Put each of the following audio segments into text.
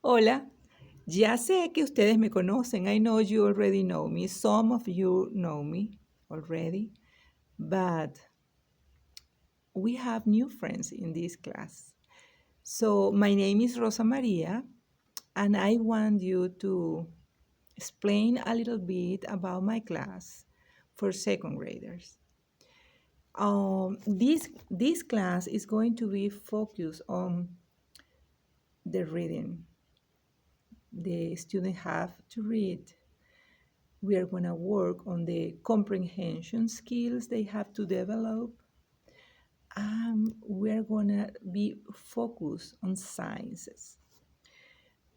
Hola, ya sé que ustedes me conocen. I know you already know me. Some of you know me already, but we have new friends in this class. So my name is Rosa Maria, and I want you to explain a little bit about my class for second graders. This class is going to be focused on the reading. The students have to read. We are going to work on the comprehension skills they have to develop. We're going to be focused on sciences.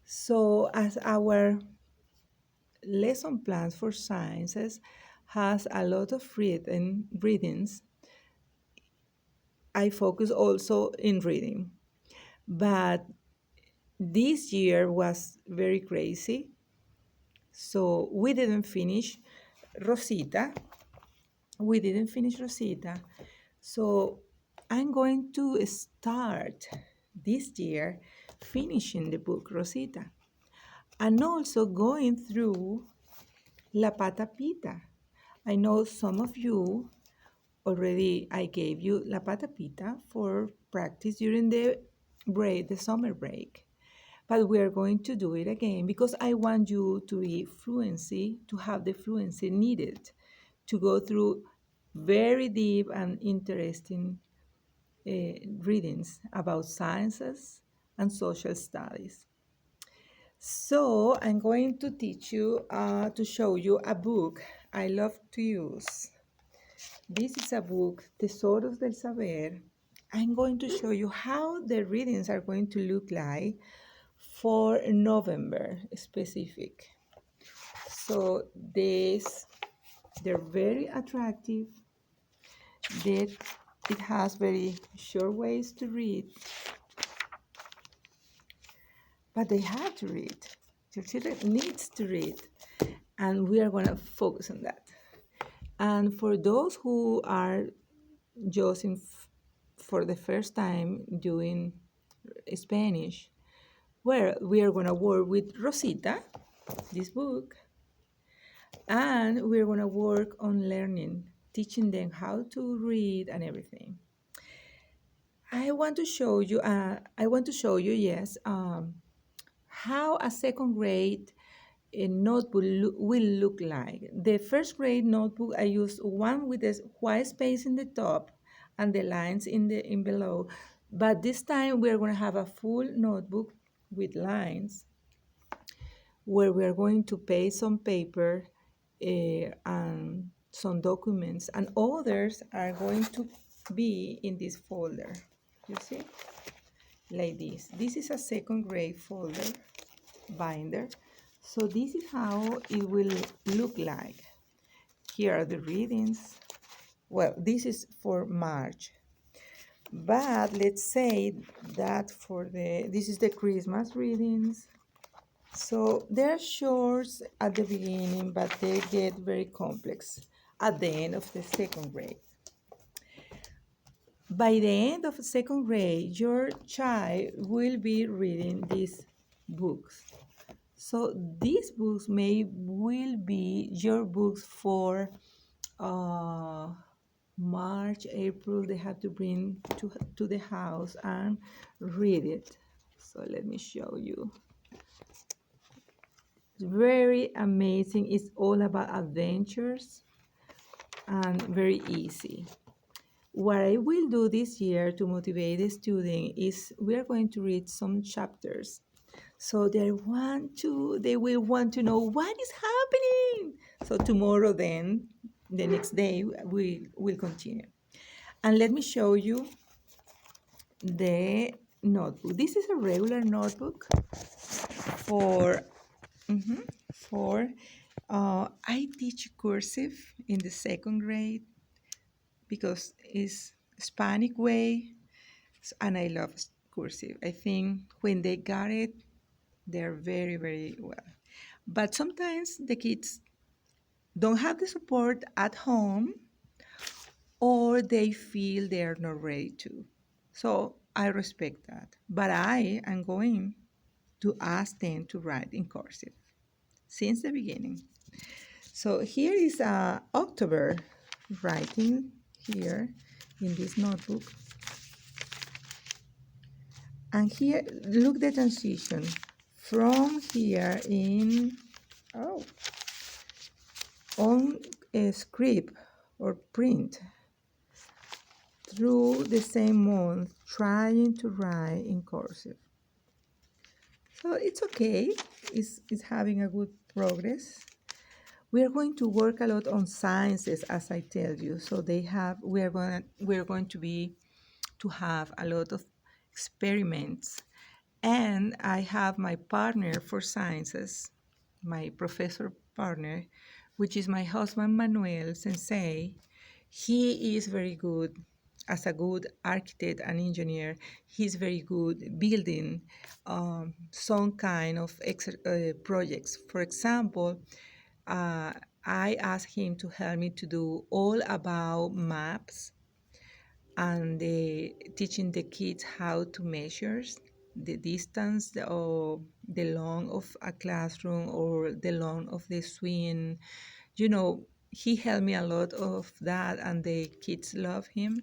So, as our lesson plans for sciences has a lot of readings, I focus also in reading. But this year was very crazy. So we didn't finish Rosita. We didn't finish Rosita. So I'm going to start this year finishing the book Rosita and also going through La Pata Pita. I know some of you already, I gave you La Pata Pita for practice during the break, the summer break. But we are going to do it again because I want you to be fluency, to have the fluency needed to go through very deep and interesting readings about sciences and social studies. So I'm going to teach you, to show you a book I love to use. This is a book, Tesoros del Saber. I'm going to show you how the readings are going to look like for November specific. So they're very attractive. It has very short ways to read, but they have to read. Your children needs to read, and we are going to focus on that. And for those who are just for the first time doing Spanish, well, we are going to work with Rosita, this book, and we're going to work on learning, teaching them how to read and everything. I want to show you. Yes, how a second grade notebook will look like. The first grade notebook, I used one with a white space in the top and the lines in below. But this time we are going to have a full notebook with lines where we are going to paste some paper and some documents, and others are going to be in this folder. You see? Like this. This is a second grade folder binder. So this is how it will look like. Here are the readings. Well, this is for March. But let's say that this is the Christmas readings. So they're short at the beginning, but they get very complex at the end of the second grade. By the end of second grade, your child will be reading these books. So these books will be your books for March, April. They have to bring to the house and read it. So let me show you. It's very amazing. It's all about adventures and very easy. What I will do this year to motivate the student is we are going to read some chapters. So they will want to know what is happening. So tomorrow then, the next day, we will continue. And let me show you the notebook. This is a regular notebook for, I teach cursive in the second grade because it's Hispanic way, and I love cursive. I think when they got it, they're very, very well. But sometimes the kids don't have the support at home or they feel they're not ready to. So I respect that. But I am going to ask them to write in cursive since the beginning. So here is October writing here in this notebook. And here, look the transition from here in, oh, on a script or print through the same month, trying to write in cursive. So it's okay, it's having a good progress. We are going to work a lot on sciences, as I tell you. So we're going to have a lot of experiments. And I have my partner for sciences, my professor partner, which is my husband Manuel Sensei. He is very good as a good architect and engineer. He's very good building some kind of projects. For example, uh, I asked him to help me to do all about maps and teaching the kids how to measure the distance or the long of a classroom or the long of the swing. You know, he helped me a lot of that, and the kids love him.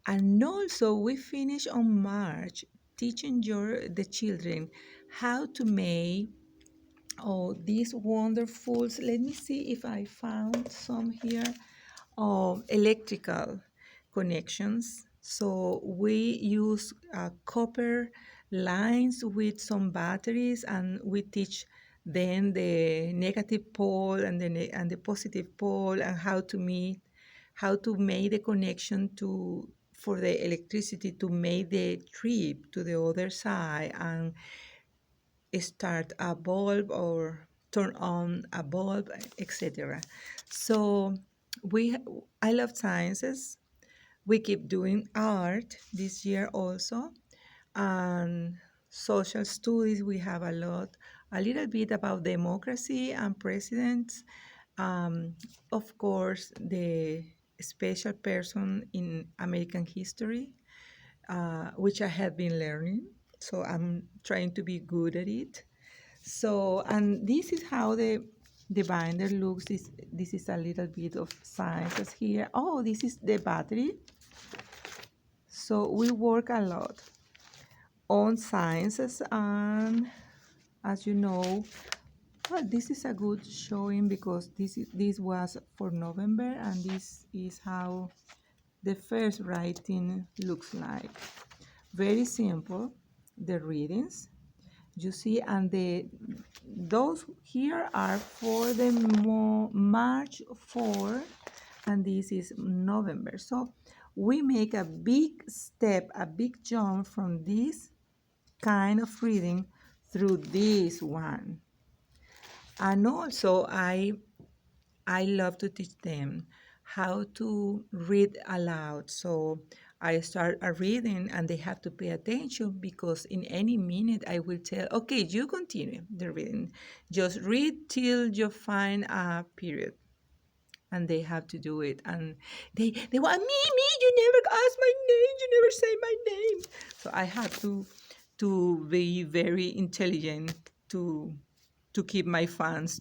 And also, we finish on March teaching the children how to make these wonderful. Let me see if I found some here of electrical connections. So we use copper lines with some batteries, and we teach then the negative pole and the positive pole, and how to make the connection to for the electricity to make the trip to the other side and start a bulb or turn on a bulb, etc. So we I love sciences. We keep doing art this year also, and social studies. We have a little bit about democracy and presidents. Um, of course, the special person in American history, which I have been learning. So I'm trying to be good at it. So, and this is how the binder looks. This is a little bit of sciences here. Oh, this is the battery. So we work a lot on sciences, and as you know, well, this is a good showing because this was for November, and this is how the first writing looks like. Very simple, the readings. You see, and those here are for the March 4, and this is November. So we make a big step, a big jump from this kind of reading through this one. And also I love to teach them how to read aloud. So I start a reading and they have to pay attention, because in any minute I will tell, okay, you continue the reading. Just read till you find a period. And they have to do it. And they want me, you never ask my name, you never say my name. So I have to be very intelligent to keep my fans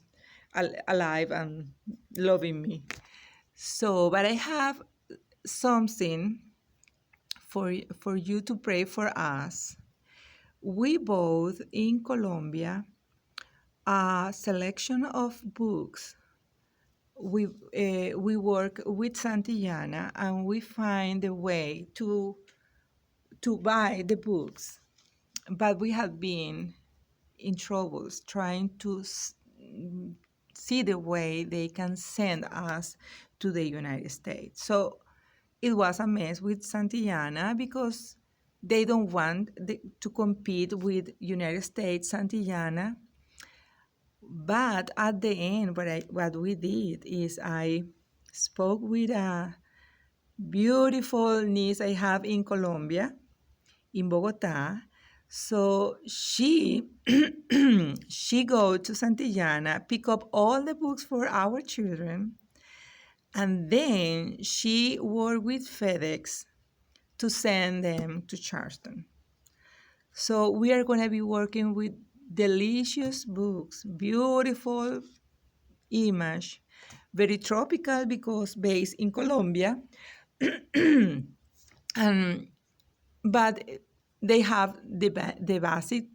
alive and loving me. So, but I have something for you to pray for us. We both in Colombia a selection of books. We work with Santillana, and we find a way to buy the books, but we have been in troubles trying to see the way they can send us to the United States. So it was a mess with Santillana because they don't want to compete with United States Santillana. But at the end, what we did is I spoke with a beautiful niece I have in Colombia, in Bogota. So she she go to Santillana, pick up all the books for our children, and then she worked with FedEx to send them to Charleston. So we are going to be working with delicious books, beautiful image, very tropical because based in Colombia, and but they have the basic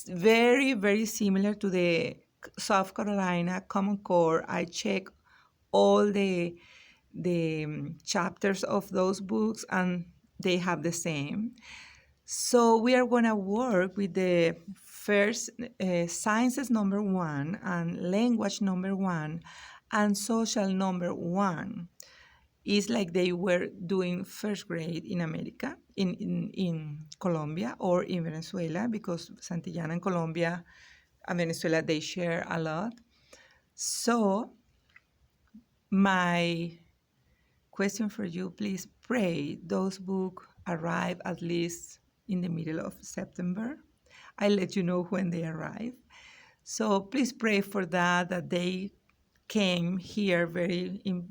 very very similar to the South Carolina Common Core. I check all the chapters of those books and they have the same. So we are going to work with the first sciences number one and language number one and social number one. It's like they were doing first grade in America, in Colombia or in Venezuela, because Santillana and Colombia and Venezuela, they share a lot. So my question for you, please pray those books arrive at least in the middle of September. I'll let you know when they arrive. So please pray for that they came here very in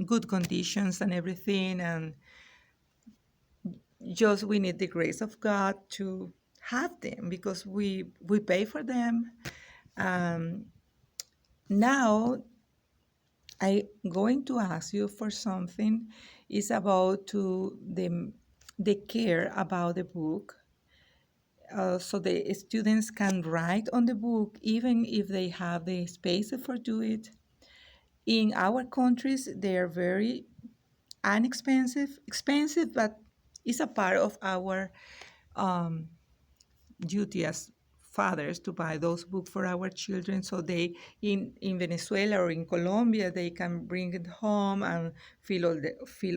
good conditions and everything. And just we need the grace of God to have them because we pay for them. Um, Now I going to ask you for something. Is about to the care about the book, so the students can write on the book even if they have the space for do it. In our countries, they are very expensive, but it's a part of our um, duty as fathers to buy those books for our children so they in Venezuela or in Colombia they can bring it home and fill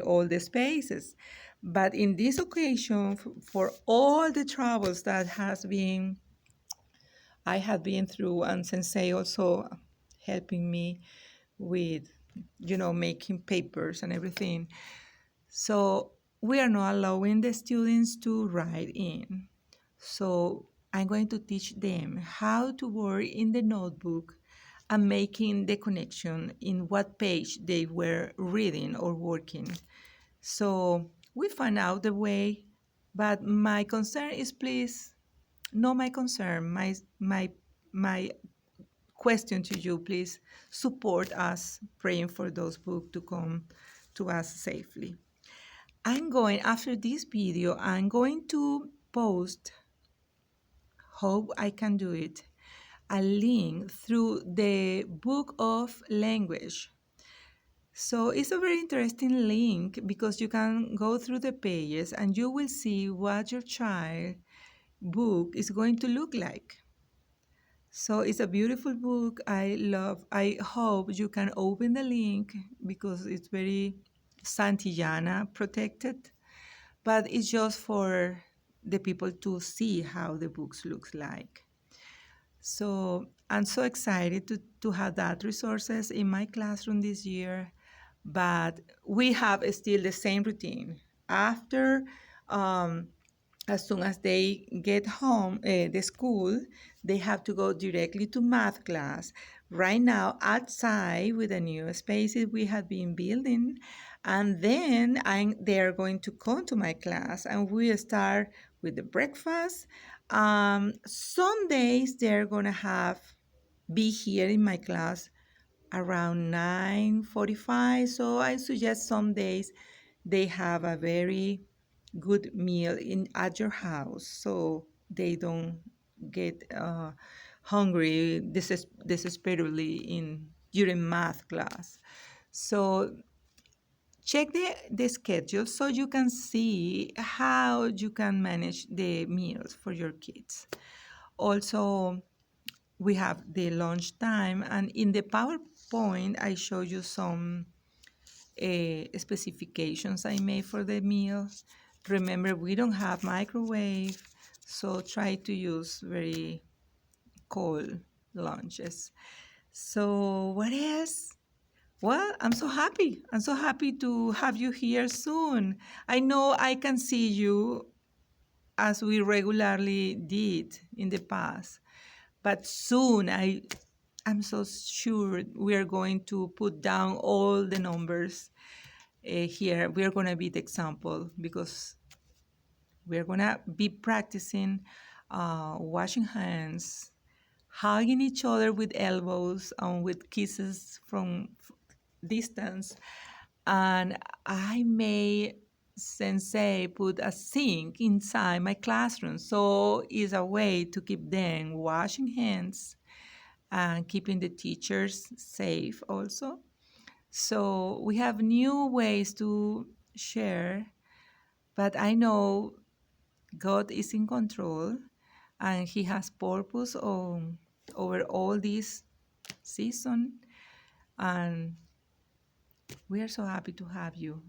all the spaces. But in this occasion, for all the troubles that has been I have been through, and Sensei also helping me with making papers and everything, so we are not allowing the students to write in. So I'm going to teach them how to work in the notebook and making the connection in what page they were reading or working. So we find out the way, but my concern is please, not my concern, my question to you, please support us praying for those books to come to us safely. After this video, I'm going to post, hope I can do it, a link through the book of language. So it's a very interesting link because you can go through the pages and you will see what your child book is going to look like. So it's a beautiful book. I hope you can open the link because it's very Santillana protected, but it's just for the people to see how the books looks like. So I'm so excited to have that resources in my classroom this year, but we have still the same routine. After, as soon as they get home, the school, they have to go directly to math class. Right now, outside with the new spaces we have been building, and then they are going to come to my class, and we start with the breakfast. Some days they're gonna be here in my class around 9:45. So I suggest some days they have a very good meal at your house so they don't get hungry desperately in during math class. So check the schedule so you can see how you can manage the meals for your kids. Also, we have the lunch time, and in the PowerPoint, I show you some specifications I made for the meals. Remember, we don't have microwave, so try to use very cold lunches. So what else? Well, I'm so happy. I'm so happy to have you here soon. I know I can see you as we regularly did in the past. But soon, I'm so sure we are going to put down all the numbers here. We are going to be the example because We're going to be practicing washing hands, hugging each other with elbows and with kisses from distance. And I may sensei put a sink inside my classroom, so it's a way to keep them washing hands and keeping the teachers safe also. So we have new ways to share, but I know God is in control and He has purpose over all this season. And we are so happy to have you.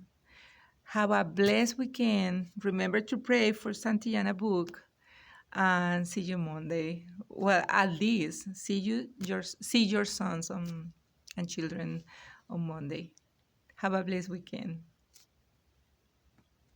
Have a blessed weekend. Remember to pray for Santillana book and see you Monday. Well, at least see your sons and children on Monday. Have a blessed weekend.